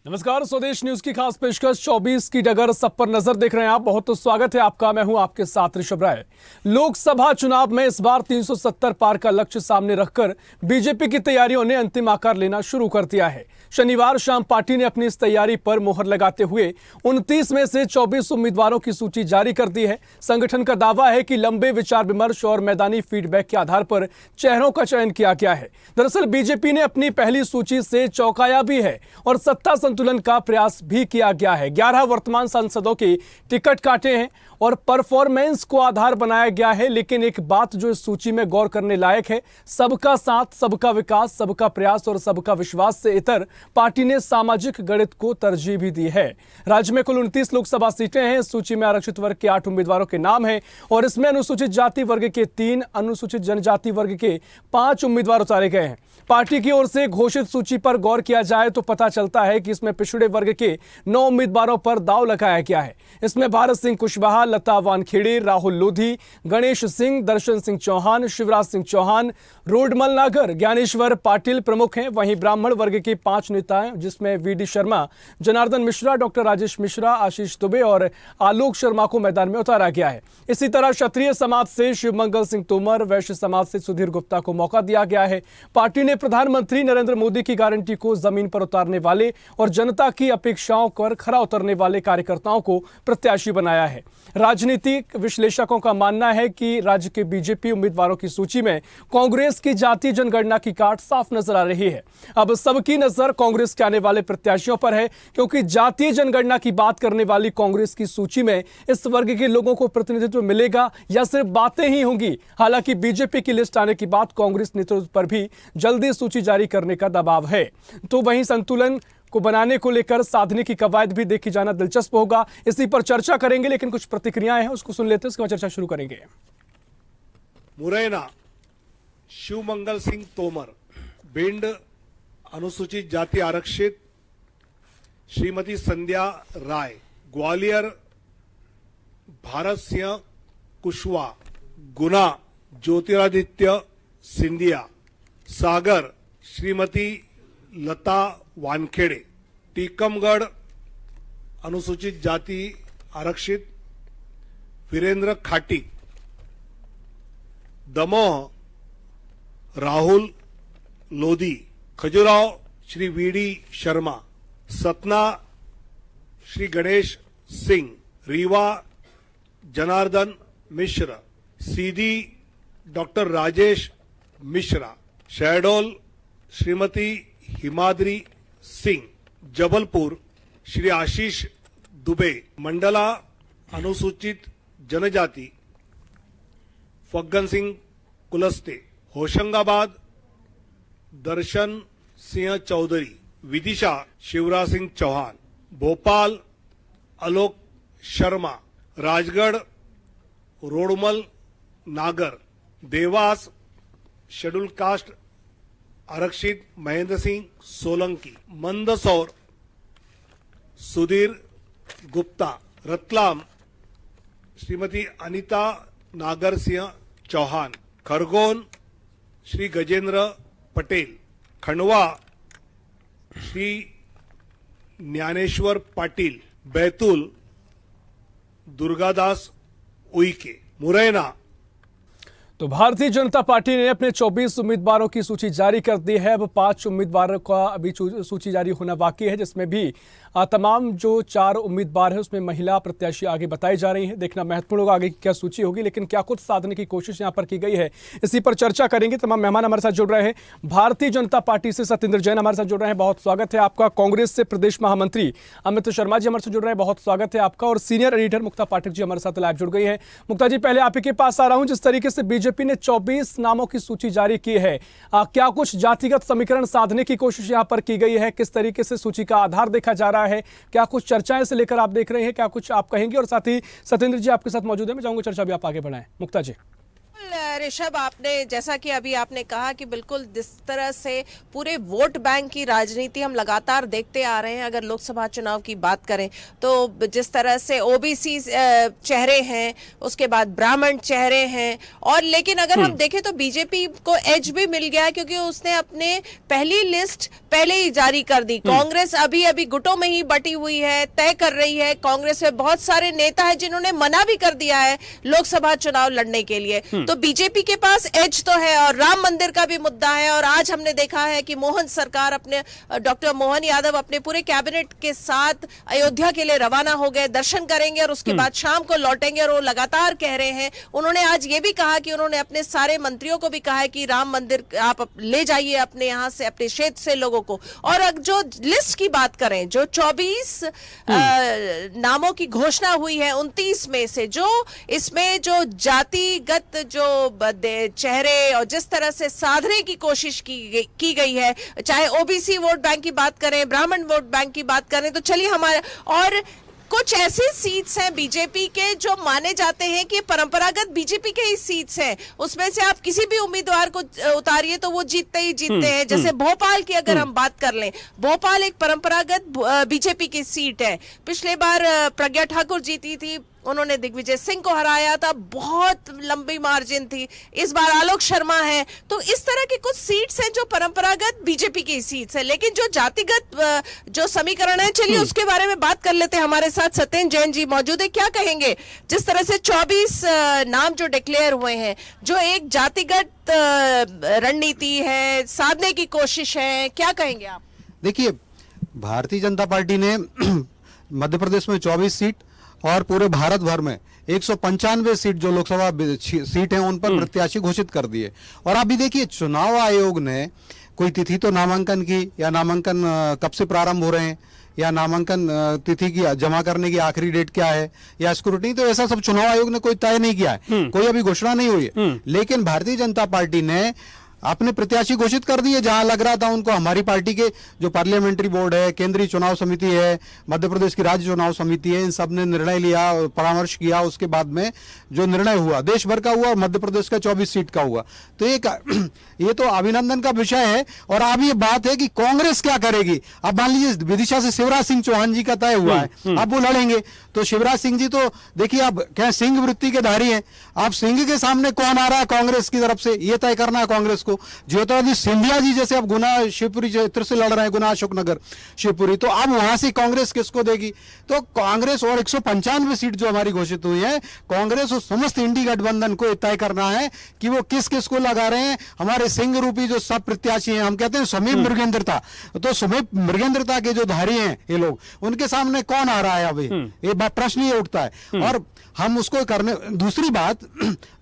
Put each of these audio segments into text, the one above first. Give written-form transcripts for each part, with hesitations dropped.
नमस्कार, स्वदेश न्यूज की खास पेशकश 24 की डगर सब पर नजर देख रहे हैं आप। बहुत तो स्वागत है आपका। मैं हूं आपके साथ ऋषभ राय। लोकसभा चुनाव में इस बार 370 पार का लक्ष्य सामने रखकर बीजेपी की तैयारियों ने अंतिम आकार लेना शुरू कर दिया है। शनिवार शाम पार्टी ने अपनी इस तैयारी पर मोहर लगाते हुए 29 में से 24 उम्मीदवारों की सूची जारी कर दी है। संगठन का दावा है कि लंबे विचार विमर्श और मैदानी फीडबैक के आधार पर चेहरों का चयन किया गया है। दरअसल बीजेपी ने अपनी पहली सूची से चौंकाया भी है और सत्ता संतुलन का प्रयास भी किया गया है। 11 वर्तमान सांसदों के टिकट काटे हैं और परफॉर्मेंस को आधार बनाया गया है। लेकिन एक बात जो इस सूची में गौर करने लायक है, सबका साथ, सबका विकास, सबका प्रयास और सबका विश्वास से इतर पार्टी ने सामाजिक गणित को तरजीह भी दी है। राज्य में कुल 29 लोकसभा सीटें हैं। इस सूची में आरक्षित वर्ग के 8 उम्मीदवारों के नाम हैं और इसमें अनुसूचित जाति वर्ग के 3, अनुसूचित जनजाति वर्ग के 5 उम्मीदवार उतारे गए हैं। पार्टी की ओर से घोषित सूची पर गौर किया जाए तो पता चलता है कि इसमें पिछड़े वर्ग के 9 उम्मीदवारों पर दांव लगाया गया है। इसमें भारत सिंह कुशवाहा, लता वानखेड़े, राहुल लोधी, गणेश सिंह, दर्शन सिंह चौहान, शिवराज सिंह चौहान, रोडमल नागर, ज्ञानेश्वर पाटिल प्रमुख हैं। वहीं ब्राह्मण वर्ग के 5 नेता हैं, जिसमें वीडी शर्मा, जनार्दन मिश्रा, डॉक्टर राजेश मिश्रा, आशीष दुबे और आलोक शर्मा को मैदान में उतारा गया है। इसी तरह क्षत्रिय समाज से शिवमंगल सिंह तोमर, वैश्य समाज से सुधीर गुप्ता को मौका दिया गया है। पार्टी ने प्रधानमंत्री नरेंद्र मोदी की गारंटी को जमीन पर उतारने वाले और जनता की अपेक्षाओं पर खरा उतरने वाले कार्यकर्ताओं को प्रत्याशी बनाया है। राजनीतिक विश्लेषकों का मानना है कि राज्य के बीजेपी उम्मीदवारों की सूची में कांग्रेस की जातीय जनगणना की काट साफ नजर आ रही है। अब सबकी नजर कांग्रेस के आने वाले प्रत्याशियों पर है, क्योंकि जातीय जनगणना की बात करने वाली कांग्रेस की सूची में इस वर्ग के लोगों को प्रतिनिधित्व मिलेगा या सिर्फ बातें ही होंगी। हालांकि बीजेपी की लिस्ट आने के बाद कांग्रेस नेतृत्व पर भी जल्दी सूची जारी करने का दबाव है। तो वहीं संतुलन को बनाने को लेकर साधने की कवायद भी देखी जाना दिलचस्प होगा। इसी पर चर्चा करेंगे, लेकिन कुछ प्रतिक्रियाएं हैं, उसको सुन लेते हैं, उसके बाद चर्चा शुरू करेंगे। मुरैना शिवमंगल सिंह तोमर, भिंड अनुसूचित जाति आरक्षित श्रीमती संध्या राय, ग्वालियर भारत सिंह कुशवाहा, गुना ज्योतिरादित्य सिंधिया, सागर श्रीमती लता वानखेड़े, टीकमगढ़ अनुसूचित जाति आरक्षित वीरेंद्र खाटी, दमोह राहुल लोधी, खजुराहो श्री वीडी शर्मा, सतना श्री गणेश सिंह, रीवा जनार्दन मिश्र, सीधी डॉक्टर राजेश मिश्रा, शहडोल श्रीमती हिमाद्री सिंह, जबलपुर श्री आशीष दुबे, मंडला अनुसूचित जनजाति फग्गन सिंह कुलस्ते, होशंगाबाद दर्शन सिंह चौधरी, विदिशा शिवराज सिंह चौहान, भोपाल आलोक शर्मा, राजगढ़ रोडमल नागर, देवास शेड्यूल कास्ट आरक्षित महेंद्र सिंह सोलंकी, मंदसौर सुधीर गुप्ता, रतलाम श्रीमती अनिता नागर सिंह चौहान, खरगोन श्री गजेंद्र पटेल, खंडवा श्री ज्ञानेश्वर पाटिल, बैतूल दुर्गादास उइके। मुरैना तो भारतीय जनता पार्टी ने अपने 24 उम्मीदवारों की सूची जारी कर दी है। अब 5 उम्मीदवारों का अभी सूची जारी होना बाकी है, जिसमें भी तमाम जो 4 उम्मीदवार हैं उसमें महिला प्रत्याशी आगे बताई जा रही हैं। देखना महत्वपूर्ण होगा आगे की क्या सूची होगी, लेकिन क्या कुछ साधने की कोशिश यहां पर की गई है, इसी पर चर्चा करेंगे। तमाम मेहमान हमारे साथ जुड़ रहे हैं। भारतीय जनता पार्टी से सत्येंद्र जैन हमारे साथ जुड़ रहे हैं, बहुत स्वागत है आपका। कांग्रेस से प्रदेश महामंत्री अमित शर्मा जी हमारे साथ जुड़ रहे हैं, बहुत स्वागत है आपका। और सीनियर एडिटर मुक्ता पाठक जी हमारे साथ लाइव जुड़ गई है। मुक्ता जी, पहले आप ही के पास आ रहा हूं। जिस तरीके से बीजेपी ने 24 नामों की सूची जारी की है, क्या कुछ जातिगत समीकरण साधने की कोशिश यहां पर की गई है? किस तरीके से सूची का आधार देखा जा रहा है? क्या कुछ चर्चाएं से लेकर आप देख रहे हैं? क्या कुछ आप कहेंगे? और साथ ही सत्येंद्र जी आपके साथ मौजूद है, मैं चाहूंगा चर्चा भी आप आगे बढ़ाएं। मुक्ता जी। ऋषभ, आपने जैसा कि अभी आपने कहा कि बिल्कुल जिस तरह से पूरे वोट बैंक की राजनीति हम लगातार देखते आ रहे हैं, अगर लोकसभा चुनाव की बात करें तो जिस तरह से ओबीसी चेहरे हैं, उसके बाद ब्राह्मण चेहरे हैं, और लेकिन अगर हम देखें तो बीजेपी को एज भी मिल गया क्योंकि उसने अपने पहली लिस्ट पहले ही जारी कर दी। कांग्रेस अभी अभी गुटों में ही बटी हुई है, तय कर रही है। कांग्रेस में बहुत सारे नेता है जिन्होंने मना भी कर दिया है लोकसभा चुनाव लड़ने के लिए। तो बीजेपी के पास एज तो है, और राम मंदिर का भी मुद्दा है। और आज हमने देखा है कि मोहन सरकार अपने डॉक्टर मोहन यादव अपने पूरे कैबिनेट के साथ अयोध्या के लिए रवाना हो गए, दर्शन करेंगे और उसके बाद शाम को लौटेंगे। और वो लगातार कह रहे हैं, उन्होंने आज ये भी कहा कि उन्होंने अपने सारे मंत्रियों को भी कहा है कि राम मंदिर आप ले जाइए अपने यहाँ से, अपने क्षेत्र से लोगों को। और अब जो लिस्ट की बात करें, जो 24 नामों की घोषणा हुई है 29 में से, जो इसमें जो जातिगत जो चेहरे और जिस तरह से साधने की कोशिश की गई है, चाहे ओबीसी वोट बैंक की बात करें, ब्राह्मण वोट बैंक की बात करें, तो चलिए हमारे और कुछ ऐसी सीट्स हैं बीजेपी के जो माने जाते हैं कि परंपरागत बीजेपी के ही सीट्स हैं, उसमें से आप किसी भी उम्मीदवार को उतारिए तो वो जीतते ही जीतते हैं। जैसे भोपाल की अगर हम बात कर लें, भोपाल एक परंपरागत बीजेपी की सीट है। पिछले बार प्रज्ञा ठाकुर जीती थी, उन्होंने दिग्विजय सिंह को हराया था, बहुत लंबी मार्जिन थी। इस बार आलोक शर्मा है। तो इस तरह की कुछ सीट्स हैं जो परंपरागत बीजेपी की सीट्स है, लेकिन जो जातिगत जो समीकरण है, चलिए उसके बारे में बात कर लेते हैं। हमारे साथ सत्येंद्र जैन जी मौजूद है। क्या कहेंगे जिस तरह से 24 नाम जो डिक्लेयर हुए हैं, जो एक जातिगत रणनीति है, साधने की कोशिश है, क्या कहेंगे आप? देखिए, भारतीय जनता पार्टी ने मध्य प्रदेश में 24 सीट और पूरे भारत भर में 195 सीट जो लोकसभा सीट हैं उन पर प्रत्याशी घोषित कर दिए। और अभी देखिए, चुनाव आयोग ने कोई तिथि तो नामांकन की, या नामांकन कब से प्रारंभ हो रहे हैं, या नामांकन तिथि की जमा करने की आखिरी डेट क्या है, या स्क्रूटनी, तो ऐसा सब चुनाव आयोग ने कोई तय नहीं किया है, कोई अभी घोषणा नहीं हुई है। लेकिन भारतीय जनता पार्टी ने अपने प्रत्याशी घोषित कर दिए। जहां लग रहा था उनको, हमारी पार्टी के जो पार्लियामेंट्री बोर्ड है, केंद्रीय चुनाव समिति है, मध्य प्रदेश की राज्य चुनाव समिति है, इन सब ने निर्णय लिया, परामर्श किया, उसके बाद में जो निर्णय हुआ देश भर का हुआ और मध्य प्रदेश का 24 सीट का हुआ। तो ये तो अभिनंदन का विषय है। और अब ये बात है कि कांग्रेस क्या करेगी। अब मान लीजिए विदिशा से शिवराज सिंह चौहान जी का तय हुआ है, अब वो लड़ेंगे। तो शिवराज सिंह जी तो देखिए, अब क्या सिंह वृत्ति के धारी हैं, अब सिंह के सामने कौन आ रहा है कांग्रेस की तरफ से, ये तय करना है कांग्रेस को। ज्योतिरादित्य सिंधिया जी जैसे अब गुना शिवपुरी क्षेत्र से लड़ रहे हैं, गुना अशोकनगर शिवपुरी, तो अब वहां से कांग्रेस किसको देगी? तो कांग्रेस और 195 सीट जो हमारी घोषित हुई है, कांग्रेस और समस्त इंडी गठबंधन को तय करना है कि वो किस किस को लगा रहे हैं। हमारे सिंह रूपी जो सब प्रत्याशी हैं, हम कहते हैं समीप मृगेंद्रता, तो समीप मृगेंद्रता के जो धारी हैं ये लोग, उनके सामने कौन आ रहा है अभी, ये प्रश्न ये उठता है। और हम उसको करने, दूसरी बात,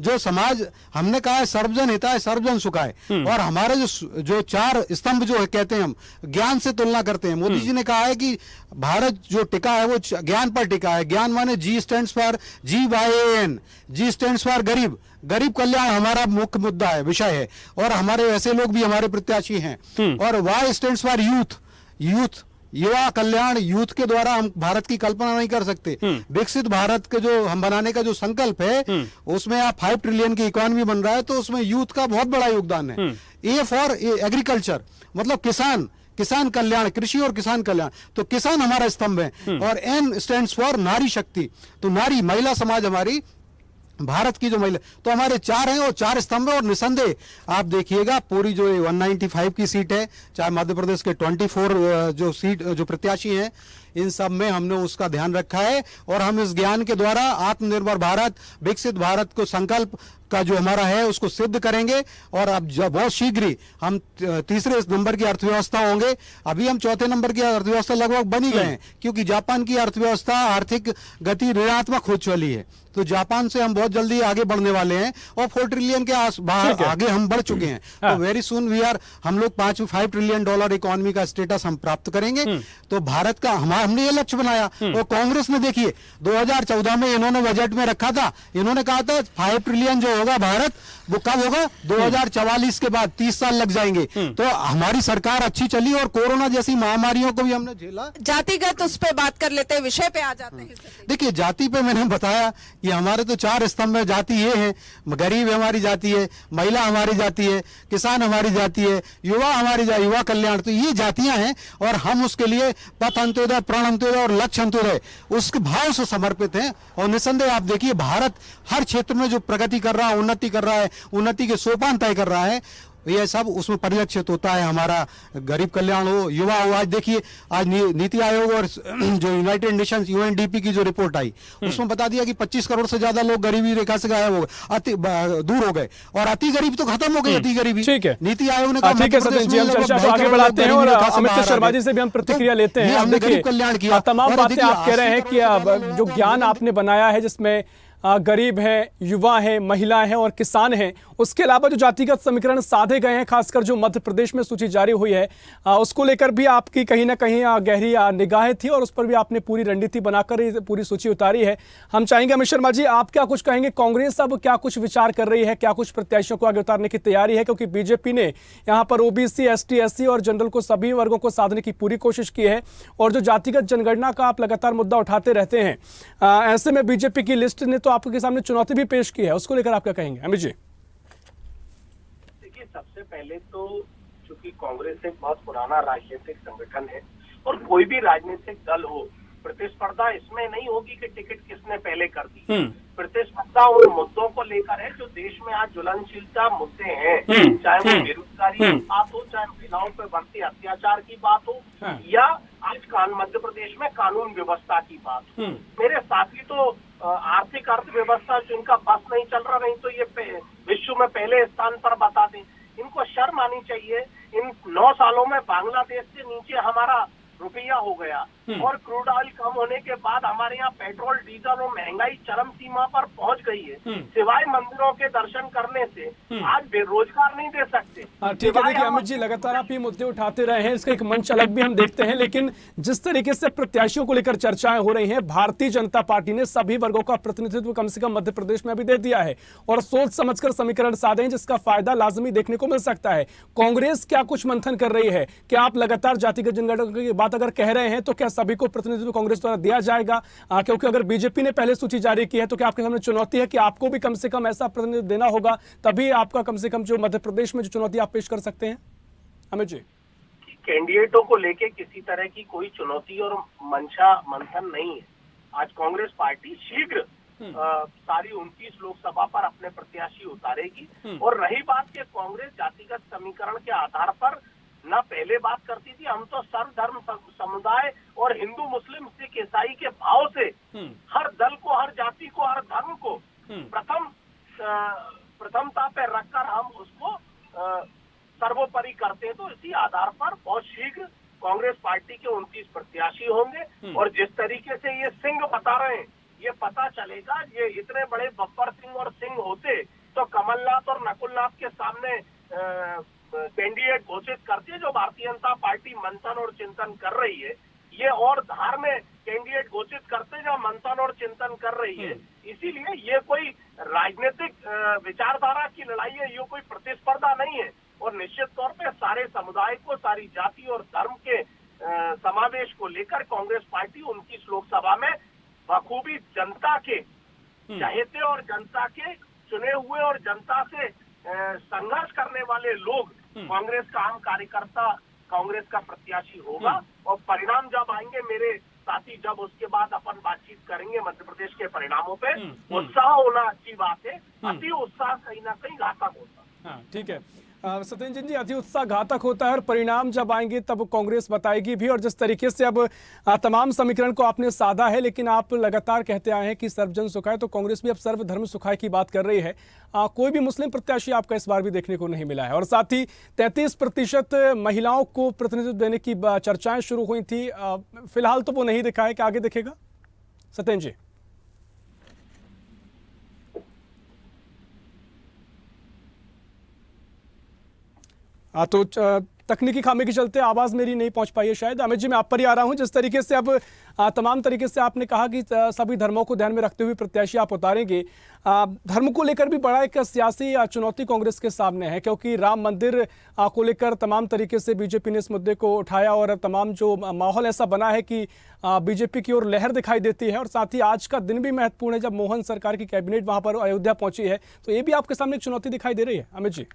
जो समाज, हमने कहा है सर्वजन हिताय सर्वजन सुखाय, और हमारे जो 4 स्तंभ जो है, कहते हैं हम ज्ञान से तुलना करते हैं। मोदी जी ने कहा है कि भारत जो टिका है वो ज्ञान पर टिका है। ज्ञान माने जी stands for GYAN, ji stands for गरीब, गरीब कल्याण हमारा मुख्य मुद्दा है, विषय है। और हमारे वैसे लोग भी हमारे प्रत्याशी हैं। और Y stands for youth, youth युवा कल्याण, यूथ के द्वारा हम भारत की कल्पना नहीं कर सकते। विकसित भारत के जो हम बनाने का जो संकल्प है, उसमें आप 5 ट्रिलियन की इकोनॉमी बन रहा है, तो उसमें यूथ का बहुत बड़ा योगदान है। ए फॉर एग्रीकल्चर, मतलब किसान, किसान कल्याण, कृषि और किसान कल्याण, तो किसान हमारा स्तंभ है। और N स्टैंड्स फॉर नारी शक्ति, तो नारी, महिला समाज हमारी भारत की जो महिला, तो हमारे 4 हैं और 4 स्तंभ है। और निसंदेह आप देखिएगा, पूरी जो 195 की सीट है, चाहे मध्य प्रदेश के 24 जो सीट जो प्रत्याशी हैं, इन सब में हमने उसका ध्यान रखा है। और हम इस ज्ञान के द्वारा आत्मनिर्भर भारत, विकसित भारत को संकल्प का जो हमारा है उसको सिद्ध करेंगे। और अब बहुत शीघ्र ही हम 3रे नंबर की अर्थव्यवस्था होंगे। अभी हम 4थे नंबर की अर्थव्यवस्था लगभग बन ही गए हैं, क्योंकि जापान की अर्थव्यवस्था आर्थिक गति ऋणात्मक हो चली है। तो जापान से हम बहुत जल्दी आगे बढ़ने वाले हैं और 4 ट्रिलियन के बाहर आगे हम बढ़ चुके हैं। तो वेरी सुन हम लोग 5 ट्रिलियन डॉलर इकोनॉमी का स्टेटस हम प्राप्त करेंगे। तो भारत का हमने ये लक्ष्य बनाया। और कांग्रेस ने देखिए 2014 में इन्होंने बजट में रखा था, इन्होंने कहा था 5 ट्रिलियन जो होगा भारत, वो कब होगा? 2044 के बाद, 30 साल लग जाएंगे। तो हमारी सरकार अच्छी चली और कोरोना जैसी महामारियों को भी हमने झेला। जातिगत उस पे बात कर लेते हैं, विषय पे आ जाते हैं। देखिए, जाति पे मैंने बताया कि हमारे तो 4 स्तंभ है। जाति ये है, गरीब हमारी जाति है, महिला हमारी जाति है, किसान हमारी जाति है, युवा हमारी युवा कल्याण, तो ये जातियां हैं। और हम उसके लिए पथ अंत्योदय, प्राण अंत्योदय और लक्ष्य अंत्योदय उसके भाव से समर्पित हैं। और निसंदेह आप देखिए, भारत हर क्षेत्र में जो प्रगति कर रहा है, उन्नति कर रहा है, उन्नति के सोपान तय कर रहा है, ये सब उसमें परिलक्षित होता है। हमारा गरीब कल्याण हो, युवा हो। आज देखिए, आज नीति आयोग और जो यूनाइटेड नेशंस यूएनडीपी की जो रिपोर्ट आई, उसमें बता दिया कि 25 करोड़ से ज्यादा लोग गरीबी रेखा से गायब हो गए, दूर हो गए। और अति गरीब तो खत्म हो गई, अति गरीबी। ठीक है, नीति आयोग ने कहा। ठीक है सचिन जी, हम चर्चा को आगे बढ़ाते हैं और अमित शर्मा जी से भी हम प्रतिक्रिया लेते हैं। हमने गरीब कल्याण किया। तमाम बातें आप कह रहे हैं कि जो ज्ञान आपने बनाया है, जिसमें गरीब हैं, युवा हैं, महिलाएं हैं और किसान हैं, उसके अलावा जो जातिगत समीकरण साधे गए हैं, खासकर जो मध्य प्रदेश में सूची जारी हुई है, उसको लेकर भी आपकी कहीं ना कहीं गहरी निगाहें थी और उस पर भी आपने पूरी रणनीति बनाकर पूरी सूची उतारी है। हम चाहेंगे अमित शर्मा जी, आप क्या कुछ कहेंगे? कांग्रेस अब क्या कुछ विचार कर रही है, क्या कुछ प्रत्याशियों को आगे उतारने की तैयारी है? क्योंकि बीजेपी ने यहाँ पर ओबीसी, एसटी, एससी और जनरल को, सभी वर्गों को साधने की पूरी कोशिश की है। और जो जातिगत जनगणना का आप लगातार मुद्दा उठाते रहते हैं, ऐसे में बीजेपी की लिस्ट ने तो आपके सामने चुनौती भी पेश की है, उसको लेकर आप क्या कहेंगे अमित जी? देखिए, सबसे पहले तो चूंकि कांग्रेस एक बहुत पुराना राजनीतिक संगठन है और कोई भी राजनीतिक दल हो, प्रतिस्पर्धा इसमें नहीं होगी कि टिकट किसने पहले कर दी। प्रतिस्पर्धा उन मुद्दों को लेकर है जो देश में आज ज्वलनशीलता मुद्दे हैं, चाहे वो बेरोजगारी की बात हो, चाहे महिलाओं पर बढ़ते अत्याचार की बात हो, या आज मध्य प्रदेश में कानून व्यवस्था की बात हो। मेरे साथी तो आर्थिक अर्थव्यवस्था जिनका बस नहीं चल रहा, नहीं तो ये विश्व में पहले स्थान पर बता दें। इनको शर्म आनी चाहिए। इन 9 सालों में बांग्लादेश से नीचे हमारा रुपया हो गया और क्रूड ऑयल कम होने के बाद हमारे यहाँ पेट्रोल, डीजल और महंगाई चरम सीमा पर पहुंच गई है। सिवाय मंदिरों के दर्शन करने से आज बेरोजगार नहीं दे सकते। ठीक है, देखिए अमित जी, लगातार आप ये मुद्दे उठाते रहे हैं, इसका एक मंच अलग भी हम देखते हैं, लेकिन जिस तरीके से प्रत्याशियों को लेकर चर्चाएं हो रही हैं, भारतीय जनता पार्टी ने सभी वर्गों का प्रतिनिधित्व कम से कम मध्य प्रदेश में अभी दे दिया है और सोच समझकर समीकरण साधे, जिसका फायदा लाजमी देखने को मिल सकता है। कांग्रेस क्या कुछ मंथन कर रही है? क्या आप लगातार जातिगत जनगणना की बात अगर कह रहे हैं तो क्या सभी को प्रतिनिधित्व कांग्रेस द्वारा दिया जाएगा? क्योंकि अगर बीजेपी ने पहले सूची जारी की है तो क्या आपके सामने चुनौती है कि आपको भी कम से कम ऐसा प्रतिनिधित्व देना होगा, तभी आपका कम से कम जो मध्य प्रदेश में जो चुनौती आप पेश कर सकते हैं? अमित जी, कैंडिडेटों को लेके किसी तरह की कोई चुनौती और मंशा मंथन नहीं है। आज कांग्रेस पार्टी शीघ्र सारी 29 लोकसभा पर अपने प्रत्याशी उतारेगी। और रही बात कि कांग्रेस जातिगत समीकरण के आधार पर न पहले बात करती थी, हम तो सर्वधर्म समुदाय और हिंदू, मुस्लिम, सिख, ईसाई के भाव से हर दल को, हर जाति को, हर धर्म को प्रथमता पे रखकर हम उसको सर्वोपरि करते हैं। तो इसी आधार पर बहुत शीघ्र कांग्रेस पार्टी के 29 प्रत्याशी होंगे। और जिस तरीके से ये सिंह बता रहे हैं, ये पता चलेगा, ये इतने बड़े बब्बर सिंह और सिंह होते तो कमलनाथ और नकुलनाथ के सामने कैंडिडेट घोषित करती है। जो भारतीय जनता पार्टी मंथन और चिंतन कर रही है, ये और धार में कैंडिडेट घोषित करते जो मंथन और चिंतन कर रही है। इसीलिए ये कोई राजनीतिक विचारधारा की लड़ाई है, ये कोई प्रतिस्पर्धा नहीं है। और निश्चित तौर पे सारे समुदाय को, सारी जाति और धर्म के समावेश को लेकर कांग्रेस पार्टी 29 लोकसभा में बखूबी जनता के चहेते और जनता के चुने हुए और जनता से संघर्ष करने वाले लोग, कांग्रेस का आम कार्यकर्ता कांग्रेस का प्रत्याशी होगा। और परिणाम जब आएंगे मेरे साथी, जब उसके बाद अपन बातचीत करेंगे मध्य प्रदेश के परिणामों पे, उत्साह होना अच्छी बात है, अति उत्साह कहीं ना कहीं घातक होता है। ठीक है सत्येंद्र जी, अति उत्साह घातक होता है और परिणाम जब आएंगे तब कांग्रेस बताएगी भी। और जिस तरीके से अब तमाम समीकरण को आपने साधा है, लेकिन आप लगातार कहते आए हैं कि सर्वजन सुखाय, तो कांग्रेस भी अब सर्वधर्म सुखाय की बात कर रही है। कोई भी मुस्लिम प्रत्याशी आपका इस बार भी देखने को नहीं मिला है। और साथ ही 33% महिलाओं को प्रतिनिधित्व देने की चर्चाएं शुरू हुई थी, फिलहाल तो वो नहीं दिखा है, कि आगे दिखेगा सत्येंद्र जी? तो तकनीकी खामी के चलते आवाज़ मेरी नहीं पहुंच पाई है शायद। अमित जी, मैं आप पर ही आ रहा हूं। जिस तरीके से अब तमाम तरीके से आपने कहा कि सभी धर्मों को ध्यान में रखते हुए प्रत्याशी आप उतारेंगे, धर्म को लेकर भी बड़ा एक सियासी चुनौती कांग्रेस के सामने है, क्योंकि राम मंदिर को लेकर तमाम तरीके से बीजेपी ने इस मुद्दे को उठाया और तमाम जो माहौल ऐसा बना है कि बीजेपी की ओर लहर दिखाई देती है। और साथ ही आज का दिन भी महत्वपूर्ण है जब मोहन सरकार की कैबिनेट वहां पर अयोध्या पहुंची है, तो ये भी आपके सामने एक चुनौती दिखाई दे रही है। अमित जी,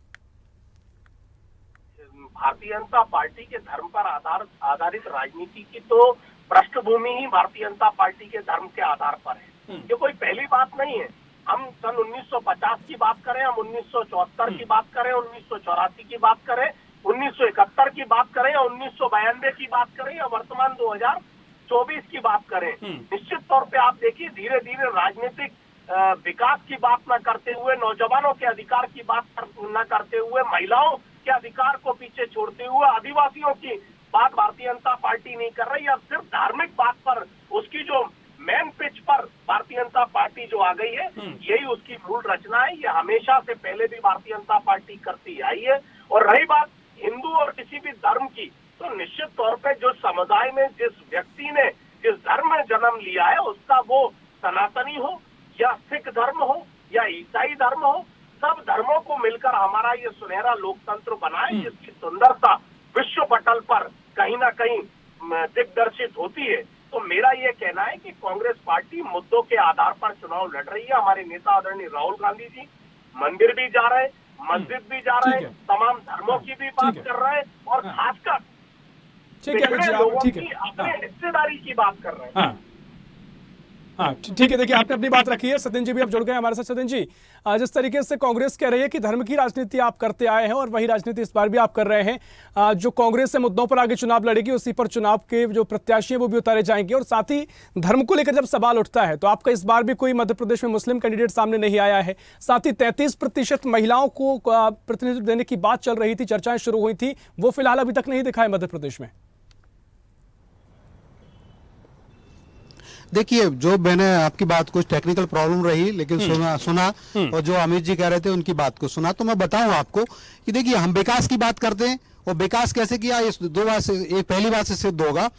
भारतीय जनता पार्टी के धर्म पर आधारित राजनीति की तो पृष्ठभूमि ही भारतीय जनता पार्टी के धर्म के आधार पर है। ये कोई पहली बात नहीं है। हम सन 1950 की बात करें, हम 1974 की बात करें, 1984 की बात करें, 1971 की बात करें या 1992 की बात करें या वर्तमान 2024 की बात करें, निश्चित तौर पे आप देखिए धीरे धीरे राजनीतिक विकास की बात न करते हुए, नौजवानों के अधिकार की बात न करते हुए, महिलाओं के अधिकार को पीछे छोड़ते हुए, आदिवासियों की बात भारतीय जनता पार्टी नहीं कर रही। अब सिर्फ धार्मिक बात पर उसकी जो मेन पिच पर भारतीय जनता पार्टी जो आ गई है, यही उसकी मूल रचना है। ये हमेशा से पहले भी भारतीय जनता पार्टी करती आई है। और रही बात हिंदू और किसी भी धर्म की, तो निश्चित तौर पे जो समुदाय में जिस व्यक्ति ने जिस धर्म में जन्म लिया है, उसका वो सनातनी हो या सिख धर्म हो या ईसाई धर्म हो, सब धर्मों को मिलकर हमारा ये सुनहरा लोकतंत्र बना है, जिसकी सुंदरता विश्व पटल पर कहीं ना कहीं दिग्दर्शित होती है। तो मेरा ये कहना है कि कांग्रेस पार्टी मुद्दों के आधार पर चुनाव लड़ रही है। हमारे नेता आदरणीय राहुल गांधी जी मंदिर भी जा रहे हैं, मस्जिद भी जा रहे हैं, तमाम धर्मों की भी बात कर रहे हैं और खासकर पिछड़े लोगों की अपने हिस्सेदारी की बात कर रहे हैं। हाँ ठीक है, देखिए आपने अपनी बात रखी है। सत्यन जी भी अब जुड़ गए हमारे साथ। सत्यन जी, जिस तरीके से कांग्रेस कह रही है कि धर्म की राजनीति आप करते आए हैं और वही राजनीति इस बार भी आप कर रहे हैं, जो कांग्रेस से मुद्दों पर आगे चुनाव लड़ेगी उसी पर चुनाव के जो प्रत्याशी है वो भी उतारे जाएंगे, और साथ ही धर्म को लेकर जब सवाल उठता है तो आपका इस बार भी कोई मध्य प्रदेश में मुस्लिम कैंडिडेट सामने नहीं आया है। साथ ही 33% महिलाओं को प्रतिनिधित्व देने की बात चल रही थी, चर्चाएं शुरू हुई थी, वो फिलहाल अभी तक नहीं दिखा है मध्य प्रदेश में। देखिए, जो मैंने आपकी बात कुछ टेक्निकल प्रॉब्लम रही, लेकिन सुना और जो अमित जी कह रहे थे उनकी बात को सुना, तो मैं बताऊं आपको कि देखिए हम विकास की बात करते हैं, और विकास कैसे किया इस दो बात से, एक पहली बात से सिद्ध होगा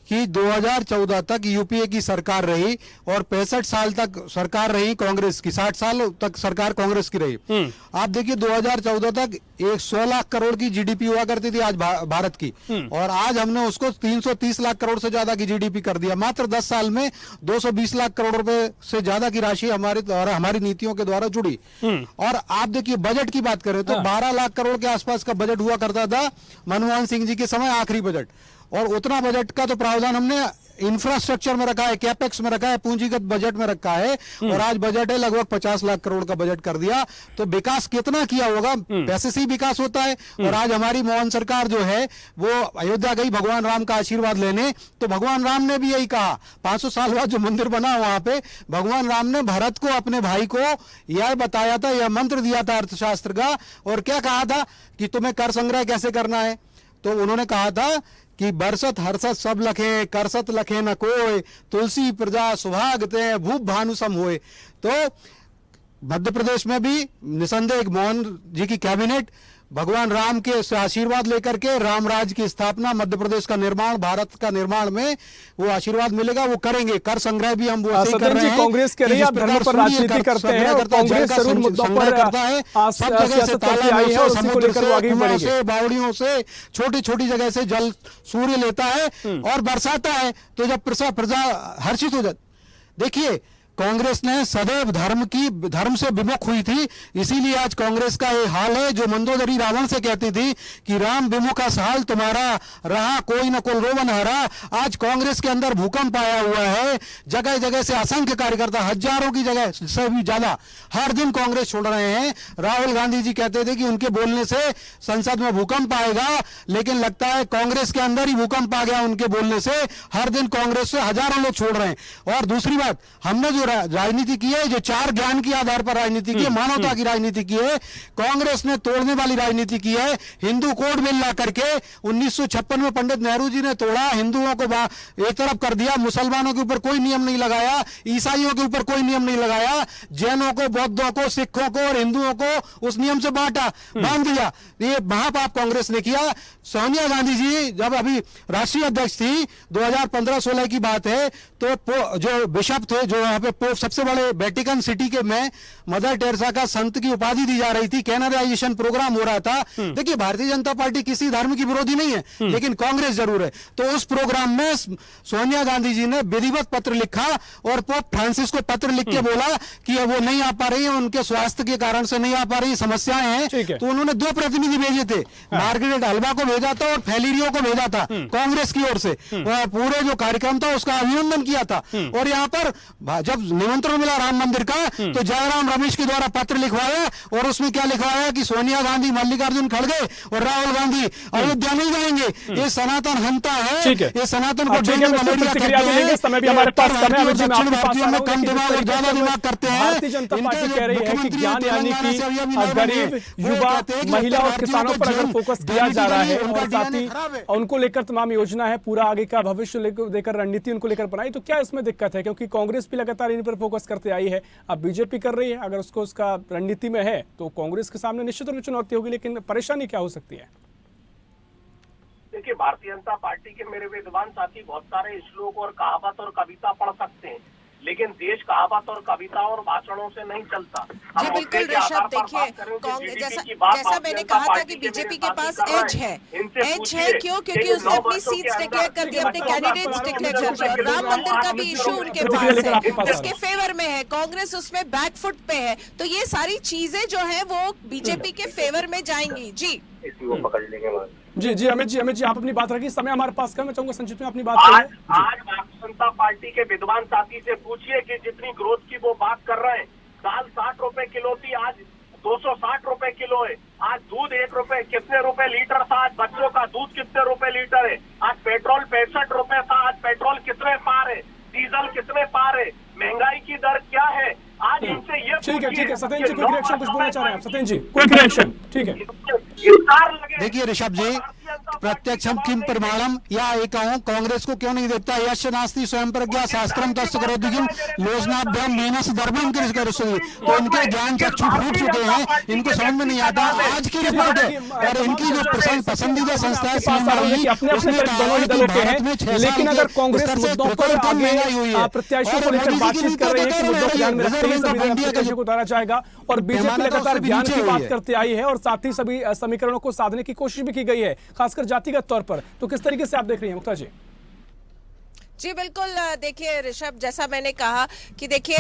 कि 2014 तक यूपीए की सरकार रही और 65 साल तक सरकार रही कांग्रेस की, 60 साल तक सरकार कांग्रेस की रही। आप देखिए 2014 तक 100 लाख करोड़ की जीडीपी हुआ करती थी आज भारत की, और आज हमने उसको 330 लाख करोड़ से ज्यादा की जीडीपी कर दिया। मात्र 10 साल में 220 लाख करोड़ रुपए से ज्यादा की राशि हमारे द्वारा, हमारी नीतियों के द्वारा जुड़ी। और आप देखिए बजट की बात करें तो 12 लाख करोड़ के आसपास का बजट हुआ करता था मनमोहन सिंह जी के समय, आखिरी बजट, और उतना बजट का तो प्रावधान हमने इंफ्रास्ट्रक्चर में रखा है, कैपेक्स में रखा है, पूंजीगत बजट में रखा है, और आज बजट है लगभग 50 लाख करोड़ का बजट कर दिया। तो विकास कितना किया होगा, पैसे से ही विकास होता है। और आज हमारी मोहन सरकार जो है वो अयोध्या गई भगवान राम का आशीर्वाद लेने, तो भगवान राम ने भी यही कहा, 500 साल बाद जो मंदिर बना वहां पे भगवान राम ने भरत को, अपने भाई को यह बताया था, यह मंत्र दिया था अर्थशास्त्र का, और क्या कहा था कि तुम्हें कर संग्रह कैसे करना है। तो उन्होंने कहा था कि बरसत हर्षत सब लखे, करसत लखे न कोय, तुलसी प्रजा सुभागते भूप भानु सम होए। तो मध्य प्रदेश में भी निसंदेह मोहन जी की कैबिनेट भगवान राम के से आशीर्वाद लेकर के राम राज्य की स्थापना, मध्य प्रदेश का निर्माण, भारत का निर्माण में वो आशीर्वाद मिलेगा, वो करेंगे। कर संग्रह भी हम वो ऐसे कर रहे हैं। कांग्रेस कह रही है आप धर्म पर राजनीति करते हैं, और कांग्रेस जरूर मुद्दों पर करता है, सब जगह से तालाबों से, समुद्र से, कुआं से, बावड़ियों से, छोटी छोटी जगह से जल सूर्य लेता है और बरसाता है, तो जब प्रजा हर्षित हो जाती। देखिए कांग्रेस ने सदैव धर्म से विमुख हुई थी, इसीलिए आज कांग्रेस का ये हाल है। जो मंदोदरी रावण से कहती थी कि राम विमुख हाल तुम्हारा रहा, कोई न कोई रोवन हरा, आज कांग्रेस के अंदर भूकंप आया हुआ है। जगह जगह से असंख्य कार्यकर्ता, हजारों की जगह से भी ज्यादा हर दिन कांग्रेस छोड़ रहे हैं। राहुल गांधी जी कहते थे कि उनके बोलने से संसद में भूकंप आएगा, लेकिन लगता है कांग्रेस के अंदर ही भूकंप आ गया उनके बोलने से। हर दिन कांग्रेस से हजारों लोग छोड़ रहे हैं। और दूसरी बात, हमने जो राजनीति की है, जो 4 ज्ञान के आधार पर राजनीति की है, मानवता की राजनीति की है। कांग्रेस ने तोड़ने वाली राजनीति की है। हिंदू कोड बिल ला करके 1956 में पंडित नेहरू जी ने तोड़ा, हिंदुओं को एक तरफ कर दिया, मुसलमानों के ऊपर कोई नियम नहीं लगाया, ईसाइयों के ऊपर कोई नियम नहीं लगाया, जैनों को, बौद्धों को, सिखों को और हिंदुओं को उस नियम से बांध दिया। ये महापाप कांग्रेस ने किया। सोनिया गांधी जी जब अभी राष्ट्रीय अध्यक्ष थी, 2015-16 की बात है, तो जो बिशप थे, जो वहां पे पोप, सबसे बड़े वेटिकन सिटी के में मदर टेरेसा का संत की उपाधि दी जा रही थी, कैनाडाइजेशन प्रोग्राम हो रहा था। देखिए, भारतीय जनता पार्टी किसी धर्म की विरोधी नहीं है, लेकिन कांग्रेस जरूर है। तो उस प्रोग्राम में सोनिया गांधी जी ने विधिवत पत्र लिखा और पोप फ्रांसिस को पत्र लिख के बोला कि वो नहीं आ पा रही है, उनके स्वास्थ्य के कारण से नहीं आ पा रही, समस्याएं हैं। तो उन्होंने 2 प्रतिनिधि भेजे थे, मार्गरेट हलवा को भेजा था और फैलिरियो को भेजा था कांग्रेस की ओर से। पूरे जो कार्यक्रम था उसका अभिनंदन किया था। और यहाँ पर जब निमंत्रण मिला राम मंदिर का, तो जयराम रमेश के द्वारा पत्र लिखवाया और उसमें क्या लिखवाया कि सोनिया गांधी, मल्लिकार्जुन खड़गे और राहुल गांधी अयोध्या नहीं जाएंगे। ये सनातन हंता है, ये सनातन को समय भी हमारे पास दक्षिण भारतीयों में कम दिमाग और ज्यादा दिमाग करते हैं। भारतीय जनता पार्टी कह रही है कि ज्ञान यानी कि गरीब, युवा, महिला और किसानों पर अगर फोकस किया जा रहा है और साथ ही उनको लेकर तमाम योजना है, पूरा आगे का भविष्य लेकर रणनीति उनको लेकर बनाई, तो क्या इसमें दिक्कत है? क्योंकि कांग्रेस भी लगातार इन पर फोकस करते आई है, अब बीजेपी कर रही है। अगर उसका रणनीति में है तो कांग्रेस के सामने निश्चित रूप से चुनौती होगी, लेकिन परेशानी क्या हो सकती है? देखिए, भारतीय जनता पार्टी के मेरे विद्वान साथी बहुत सारे श्लोक और कहावत और कविता पढ़ सकते हैं, लेकिन देश कहावत और कविता और भाषणों से नहीं चलता। जी बिल्कुल ऋषभ, देखिए जैसा मैंने कहा था कि बीजेपी के पास एज है। क्यों? क्योंकि उसने अपनी सीट्स डिक्लेयर कर दी, अपने कैंडिडेट्स डिक्लेयर कर दिए और राम मंदिर का भी इशू उनके पास है, जिसके फेवर में है। कांग्रेस उसमें बैकफुट पे है, तो ये सारी चीजें जो है वो बीजेपी के फेवर में जाएंगी। जी पकड़ लेंगे। जी अमित जी आप अपनी बात रखिए, समय हमारे पास कम, मैं चाहूंगा संक्षिप्त में अपनी बात आज भारतीय जनता पार्टी के विद्वान साथी से पूछिए कि जितनी ग्रोथ की वो बात कर रहे हैं, दाल 60 रुपए किलो थी, आज 260 रुपए किलो है। आज दूध 1 रुपए कितने रुपए लीटर था, आज बच्चों का दूध कितने रुपए लीटर है। आज पेट्रोल 65 रुपए था, आज पेट्रोल कितने पार है, डीजल कितने पार है, महंगाई की दर क्या है। आज इनसे ये ठीक है सत्येंद्र जी, कोई रिएक्शन कुछ बोलना चाह रहे हैं आप? सत्येंद्र जी, कोई रिएक्शन? ठीक है, देखिए ऋषभ जी, प्रत्यक्षम किम प्रमाणम, या एक कांग्रेस को क्यों नहीं देखता? यश नास्ति स्वयं प्रज्ञा शास्त्रम तस्य करोदिकिम लोचनाभ्याम मीनस धर्मम कृष्ण। तो इनके ज्ञान चक्षु फूट चुके हैं, इनको समझ में नहीं आता। आज की रिपोर्ट है और इनकी जो पसंदीदा संस्था है लेकिन अगर कांग्रेस मुद्दों पर आगे प्रत्याशियों को लेकर बातचीत कर रही है, मुद्दों को ध्यान में रखते हुए सभी प्रत्याशियों को उतारा जाएगा, और बीजेपी लगातार ज्ञान की बात करते आई है और साथ ही सभी समीकरणों को साधने की कोशिश भी की गई है, खासकर जातिगत तौर पर, तो किस तरीके से आप देख रही हैं मुक्ता जी? जी बिल्कुल, देखिए ऋषभ, जैसा मैंने कहा कि देखिए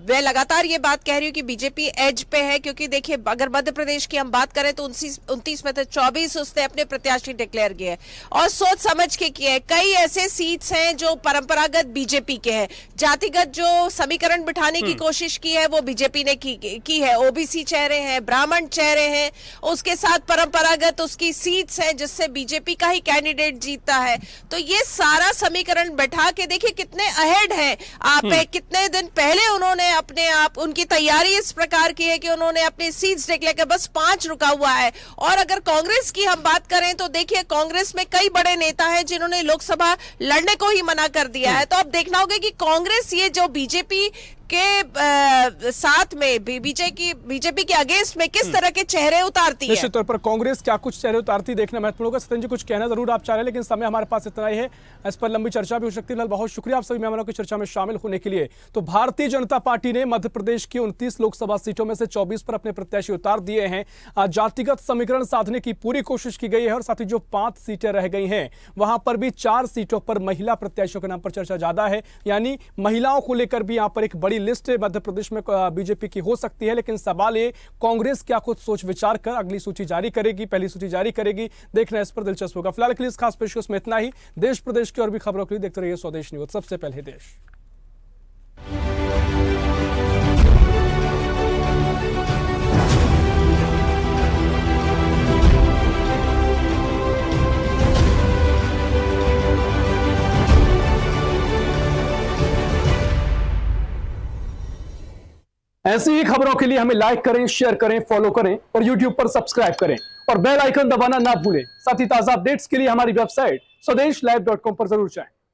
मैं लगातार ये बात कह रही हूँ कि बीजेपी एज पे है, क्योंकि देखिए अगर मध्य प्रदेश की हम बात करें तो 29 में से 24 उसने अपने प्रत्याशी डिक्लेयर किए और सोच समझ के किए। कई ऐसे सीट्स हैं जो परंपरागत बीजेपी के हैं, जातिगत जो समीकरण बिठाने की कोशिश की है वो बीजेपी ने की है। ओबीसी चेहरे हैं, ब्राह्मण चेहरे हैं, उसके साथ परंपरागत उसकी सीट्स हैं जिससे बीजेपी का ही कैंडिडेट जीतता है। तो ये सारा समीकरण बैठा के देखिए कितने अहेड है आप। कितने दिन पहले उन्होंने अपने आप, उनकी तैयारी इस प्रकार की है कि उन्होंने अपनी सीट्स डिक्लेयर कर, बस 5 रुका हुआ है। और अगर कांग्रेस की हम बात करें तो देखिए कांग्रेस में कई बड़े नेता हैं जिन्होंने लोकसभा लड़ने को ही मना कर दिया है। तो अब देखना होगा कि कांग्रेस ये जो बीजेपी के साथ में बीजेपी के अगेंस्ट में किस तरह के चेहरे उतारती है। निश्चित तौर पर कांग्रेस क्या कुछ चेहरे उतारती देखना महत्वपूर्ण होगा। सत्येंद्र जी, कुछ कहना जरूर आप चाह रहे हैं, लेकिन समय हमारे पास इतना ही है, इस पर लंबी चर्चा भी हो सकती है। बहुत शुक्रिया आप सभी मेहमानों की चर्चा में शामिल होने के लिए। तो भारतीय जनता पार्टी ने मध्य प्रदेश की 29 लोकसभा सीटों में से 24 पर अपने प्रत्याशी उतार दिए हैं। जातिगत समीकरण साधने की पूरी कोशिश की गई है और साथ ही जो 5 सीटें रह गई हैं वहां पर भी 4 सीटों पर महिला प्रत्याशियों के नाम पर चर्चा ज्यादा है, यानी महिलाओं को लेकर भी यहां पर एक बड़ी लिस्ट मध्य प्रदेश में बीजेपी की हो सकती है। लेकिन सवाल ये, कांग्रेस क्या कुछ सोच विचार कर अगली सूची जारी करेगी, पहली सूची जारी करेगी, देखना इस पर दिलचस्प होगा। फिलहाल के लिए इस खास पेशकश में इतना ही। देश प्रदेश की और भी खबरों के लिए देखते रहिए स्वदेश न्यूज, सबसे पहले देश। ऐसी ही खबरों के लिए हमें लाइक करें, शेयर करें, फॉलो करें और यूट्यूब पर सब्सक्राइब करें और बेल आइकन दबाना ना भूलें। साथ ही ताजा अपडेट्स के लिए हमारी वेबसाइट स्वदेशलाइव.com पर जरूर जाएं।